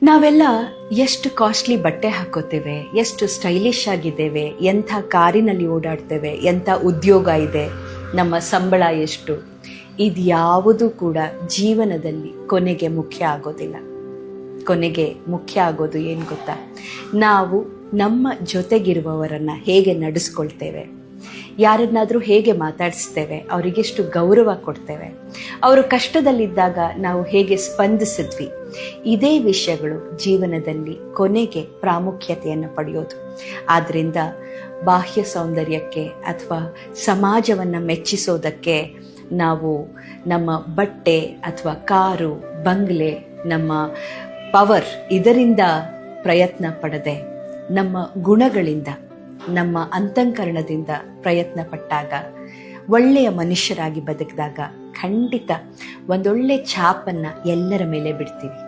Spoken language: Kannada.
ನಾವೆಲ್ಲ ಎಷ್ಟು ಕಾಸ್ಟ್ಲಿ ಬಟ್ಟೆ ಹಾಕೋತೇವೆ, ಎಷ್ಟು ಸ್ಟೈಲಿಶ್ ಆಗಿದ್ದೇವೆ, ಎಂಥ ಕಾರಿನಲ್ಲಿ ಓಡಾಡ್ತೇವೆ, ಎಂಥ ಉದ್ಯೋಗ ಇದೆ, ನಮ್ಮ ಸಂಬಳ ಎಷ್ಟು, ಇದ್ಯಾವುದೂ ಕೂಡ ಜೀವನದಲ್ಲಿ ಕೊನೆಗೆ ಮುಖ್ಯ ಆಗೋದಿಲ್ಲ. ಕೊನೆಗೆ ಮುಖ್ಯ ಆಗೋದು ಏನು ಗೊತ್ತಾ? ನಾವು ನಮ್ಮ ಜೊತೆಗಿರುವವರನ್ನು ಹೇಗೆ ನಡೆಸ್ಕೊಳ್ತೇವೆ, ಯಾರನ್ನಾದರೂ ಹೇಗೆ ಮಾತಾಡಿಸ್ತೇವೆ, ಅವರಿಗೆಷ್ಟು ಗೌರವ ಕೊಡ್ತೇವೆ, ಅವರು ಕಷ್ಟದಲ್ಲಿದ್ದಾಗ ನಾವು ಹೇಗೆ ಸ್ಪಂದಿಸಿದ್ವಿ, ಇದೇ ವಿಷಯಗಳು ಜೀವನದಲ್ಲಿ ಕೊನೆಗೆ ಪ್ರಾಮುಖ್ಯತೆಯನ್ನು ಪಡೆಯೋದು. ಆದ್ದರಿಂದ ಬಾಹ್ಯ ಸೌಂದರ್ಯಕ್ಕೆ ಅಥವಾ ಸಮಾಜವನ್ನು ಮೆಚ್ಚಿಸೋದಕ್ಕೆ ನಾವು ನಮ್ಮ ಬಟ್ಟೆ ಅಥವಾ ಕಾರು, ಬಂಗ್ಲೆ, ನಮ್ಮ ಪವರ್ ಇದರಿಂದ ಪ್ರಯತ್ನ ಪಡದೆ ನಮ್ಮ ಗುಣಗಳಿಂದ, ನಮ್ಮ ಅಂತಃಕರಣದಿಂದ ಪ್ರಯತ್ನ ಪಟ್ಟಾಗ, ಒಳ್ಳೆಯ ಮನುಷ್ಯರಾಗಿ ಬದುಕಿದಾಗ ಖಂಡಿತ ಒಂದೊಳ್ಳೆ ಛಾಪನ್ನು ಎಲ್ಲರ ಮೇಲೆ ಬಿಡ್ತೀವಿ.